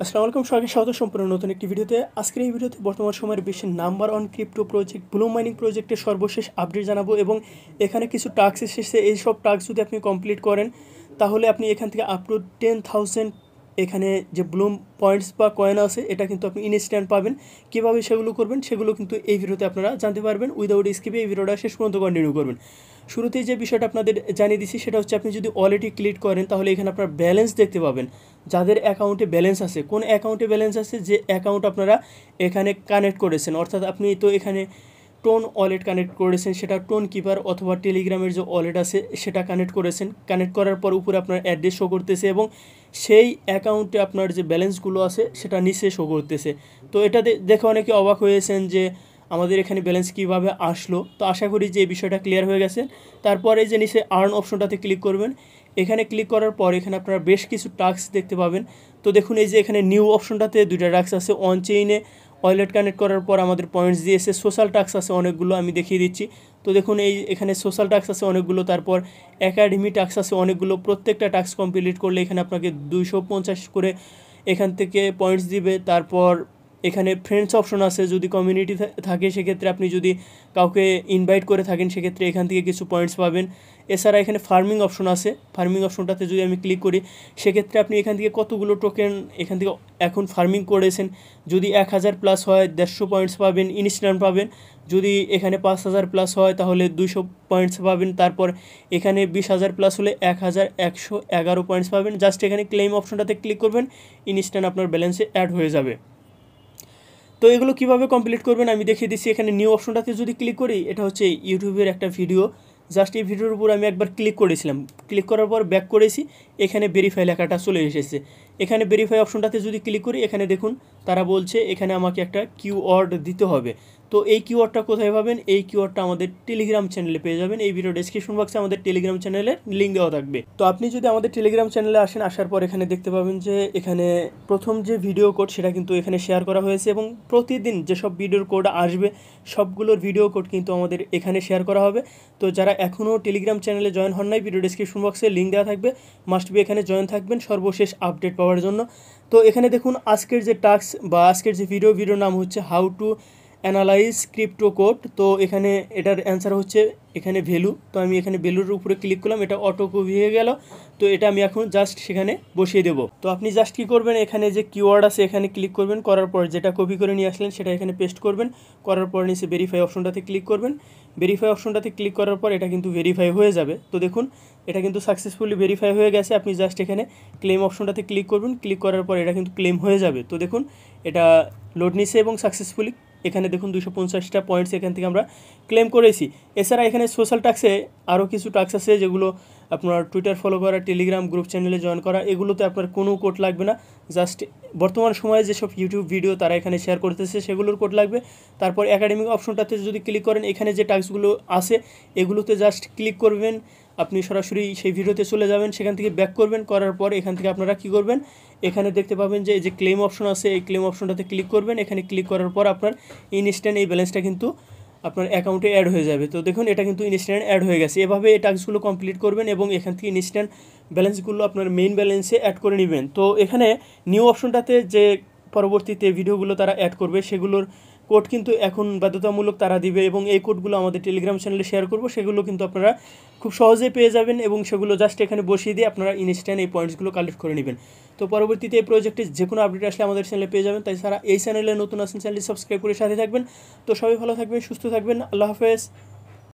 আসসালামু আলাইকুম, সবাইকে স্বাগত সম্পূর্ণ নতুন একটি ভিডিওতে। আজকের এই ভিডিওতে বর্তমান সময়ের বিশ্বের number one crypto project Bloom mining প্রজেক্টের সর্বশেষ আপডেট জানাবো এবং এখানে কিছু টাস্ক এসেছে। এই সব টাস্ক যদি আপনি কমপ্লিট করেন তাহলে আপনি এখান থেকে আপ টু 10,000 এখানে যে ব্লুম পয়েন্টস বা কয়েন আছে এটা কিন্তু আপনি ইনস্ট্যান্ট পাবেন। কীভাবে সেগুলো করবেন সেগুলো কিন্তু এই ভিডিওতে আপনারা জানতে পারবেন। উইদাউট স্কিপে এই ভিডিওটা শেষ পর্যন্ত কন্টিনিউ করবেন। শুরুতেই যে বিষয়টা আপনাদের জানিয়ে দিচ্ছি সেটা হচ্ছে, আপনি যদি ওয়ালেটে ক্লিক করেন তাহলে এখানে আপনার ব্যালেন্স দেখতে পাবেন। যাদের অ্যাকাউন্টে ব্যালেন্স আছে, কোন অ্যাকাউন্টে ব্যালেন্স আছে, যে অ্যাকাউন্ট আপনারা এখানে কানেক্ট করেছেন, অর্থাৎ আপনি তো এখানে টোন ওয়ালেট কানেক্ট করেছেন, সেটা টোন কিপার অথবা টেলিগ্রামের যে ওয়ালেট আছে সেটা কানেক্ট করেছেন। কানেক্ট করার পর উপরে আপনার অ্যাড্রেস শো করতেছে এবং সেই অ্যাকাউন্টে আপনার যে ব্যালেন্সগুলো আছে সেটা নিচে শো করতেছে। তো এটা দেখে অনেকে অবাক হয়েছেন যে আমাদের এখানে ব্যালেন্স কীভাবে আসলো। তো আশা করি যে এই বিষয়টা ক্লিয়ার হয়ে গেছে। তারপরে যে নিচে আর্ন অপশনটাতে ক্লিক করবেন। এখানে ক্লিক করার পর এখানে আপনারা বেশ কিছু টাস্ক দেখতে পাবেন। তো দেখুন, এই যে এখানে নিউ অপশনটাতে দুইটা টাস্ক আছে। অন চেইনে ওয়ালেট কানেক্ট করার পর আমাদের পয়েন্টস দিয়েছে। সোশ্যাল টাস্ক আছে অনেকগুলো, আমি দেখিয়ে দিচ্ছি। তো দেখুন, এই এখানে সোশ্যাল টাস্ক আছে অনেকগুলো, তারপর একাডেমি টাস্ক আছে অনেকগুলো। প্রত্যেকটা টাস্ক কমপ্লিট করলে এখানে আপনাকে 250 করে এখান থেকে পয়েন্টস দিবে। তারপর এখানে ফ্রেন্ডস অপশন আছে, যদি কমিউনিটি থাকে সেক্ষেত্রে আপনি যদি কাউকে ইনভাইট করে থাকেন সেক্ষেত্রে এখান থেকে কিছু পয়েন্টস পাবেন। এছাড়া এখানে ফার্মিং অপশন আছে। ফার্মিং অপশনটাতে যদি আমি ক্লিক করি সেক্ষেত্রে আপনি এখান থেকে কতগুলো টোকেন এখান থেকে এখন ফার্মিং করেছেন, যদি 1000 প্লাস হয় 150 পয়েন্টস পাবেন, ইনস্ট্যান্ট পাবেন। যদি এখানে 5000 প্লাস হয় তাহলে 200 পয়েন্টস পাবেন। তারপর এখানে 20,000 প্লাস হলে 1111 পয়েন্টস পাবেন। জাস্ট এখানে ক্লেম অপশনটাতে ক্লিক করবেন, ইনস্ট্যান্ট আপনার ব্যালেন্সে অ্যাড হয়ে যাবে। তো এগুলো কীভাবে কমপ্লিট করবেন আমি দেখিয়ে দিচ্ছি। এখানে নিউ অপশনটাতে যদি ক্লিক করি, এটা হচ্ছে ইউটিউবের একটা ভিডিও। জাস্ট এই ভিডিওর উপর আমি একবার ক্লিক করেছিলাম। ক্লিক করার পর ব্যাক করেছি, এখানে ভেরিফাই লেখাটা চলে এসেছে। এখানে ভেরিফাই অপশনটাতে যদি ক্লিক করি, এখানে দেখুন তারা বলছে এখানে আমাকে একটা কিউআর দিতে হবে। তো এই কিউআরটা কোথায় পাবেন? এই কিউআরটা আমাদের টেলিগ্রাম চ্যানেলে পেয়ে যাবেন। এই ভিডিও ডেসক্রিপশন বক্সে আমাদের টেলিগ্রাম চ্যানেলের লিঙ্ক দেওয়া থাকবে। তো আপনি যদি আমাদের টেলিগ্রাম চ্যানেলে আসেন, আসার পর এখানে দেখতে পাবেন যে এখানে প্রথম যে ভিডিও কোড সেটা কিন্তু এখানে শেয়ার করা হয়েছে এবং প্রতিদিন যেসব ভিডিওর কোড আসবে সবগুলোর ভিডিও কোড কিন্তু আমাদের এখানে শেয়ার করা হবে। তো যারা এখনও টেলিগ্রাম চ্যানেলে জয়েন হন নাই, ভিডিও ডেসক্রিপশন বক্সে লিঙ্ক দেওয়া থাকবে, মাস্ট বি এখানে জয়েন থাকবেন সর্বশেষ আপডেট পাওয়ার জন্য। তো এখানে দেখুন আজকের যে টাস্ক বা আজকের যে ভিডিওর নাম হচ্ছে how to analyse crypto code. তো এখানে এটার অ্যান্সার হচ্ছে এখানে ভ্যালু। তো আমি এখানে ভ্যালুর উপরে ক্লিক করলাম, এটা অটো কপি হয়ে গেল। তো এটা আমি এখন জাস্ট সেখানে বসিয়ে দেবো। তো আপনি জাস্ট কী করবেন, এখানে যে কিওয়ার্ড আছে এখানে ক্লিক করবেন, করার পর যেটা কপি করে নিয়ে আসলেন সেটা এখানে পেস্ট করবেন। করার পর নিচে ভেরিফাই অপশনটাতে ক্লিক করবেন। ভেরিফাই অপশনটাতে ক্লিক করার পর এটা কিন্তু ভেরিফাই হয়ে যাবে। তো দেখুন এটা কিন্তু সাকসেসফুলি ভেরিফাই হয়ে গেছে। আপনি জাস্ট এখানে ক্লেম অপশনটাতে ক্লিক করবেন। ক্লিক করার পর এটা কিন্তু ক্লেম হয়ে যাবে। তো দেখুন এটা লোড নিছে এবং সাকসেসফুলি এখানে দেখুন 250টা পয়েন্টস এখান থেকে আমরা ক্লেম করেছি। এছাড়া এখানে সোশ্যাল টাস্কে আরও কিছু টাস্ক আছে, যেগুলো আপনার টুইটার ফলো করা, টেলিগ্রাম গ্রুপ চ্যানেলে জয়েন করা, এগুলোতে আপনার কোনো কোড লাগবে না। জাস্ট বর্তমান সময়ে যেসব ইউটিউব ভিডিও তারা এখানে শেয়ার করতেছে সেগুলোর কোড লাগবে। তারপর একাডেমিক অপশনটাতে যদি ক্লিক করেন, এখানে যে টাস্কগুলো আছে এগুলোতে জাস্ট ক্লিক করবেন, আপনি সরাসরি সেই ভিডিওতে চলে যাবেন, সেখান থেকে ব্যাক করবেন। করার পর এখান থেকে আপনারা কী করবেন, এখানে দেখতে পাবেন যে এই যে ক্লেম অপশন আছে, এই ক্লেম অপশনটাতে ক্লিক করবেন। এখানে ক্লিক করার পর আপনার ইনস্ট্যান্ট এই ব্যালেন্সটা কিন্তু আপনার অ্যাকাউন্টে অ্যাড হয়ে যাবে। তো দেখুন এটা কিন্তু ইনস্ট্যান্ট অ্যাড হয়ে গেছে। এভাবে এই টাস্কগুলো কমপ্লিট করবেন এবং এখান থেকে ইনস্ট্যান্ট ব্যালেন্সগুলো আপনার মেইন ব্যালেন্সে অ্যাড করে নেবেন। তো এখানে নিউ অপশনটাতে যে পরবর্তীতে ভিডিওগুলো তারা অ্যাড করবে সেগুলোর কোড কিন্তু এখন বাধ্যতামূলক তারা দিবে এবং এই কোডগুলো আমাদের টেলিগ্রাম চ্যানেলে শেয়ার করব। সেগুলো কিন্তু আপনারা খুব সহজেই পেয়ে যাবেন এবং সেগুলো জাস্ট এখানে বসিয়ে দিয়ে আপনারা ইনস্ট্যান্ট এই পয়েন্টসগুলো কালেক্ট করে নেবেন। তো পরবর্তীতে এই প্রজেক্টে যে কোনো আপডেট আসলে আমাদের চ্যানেলে পেয়ে যাবেন। তাই ছাড়া এই চ্যানেলে নতুন আসেন, চ্যানেলটি সাবস্ক্রাইব করে সাথে থাকবেন। তো সবাই ভালো থাকবেন, সুস্থ থাকবেন, আল্লাহ হাফেজ।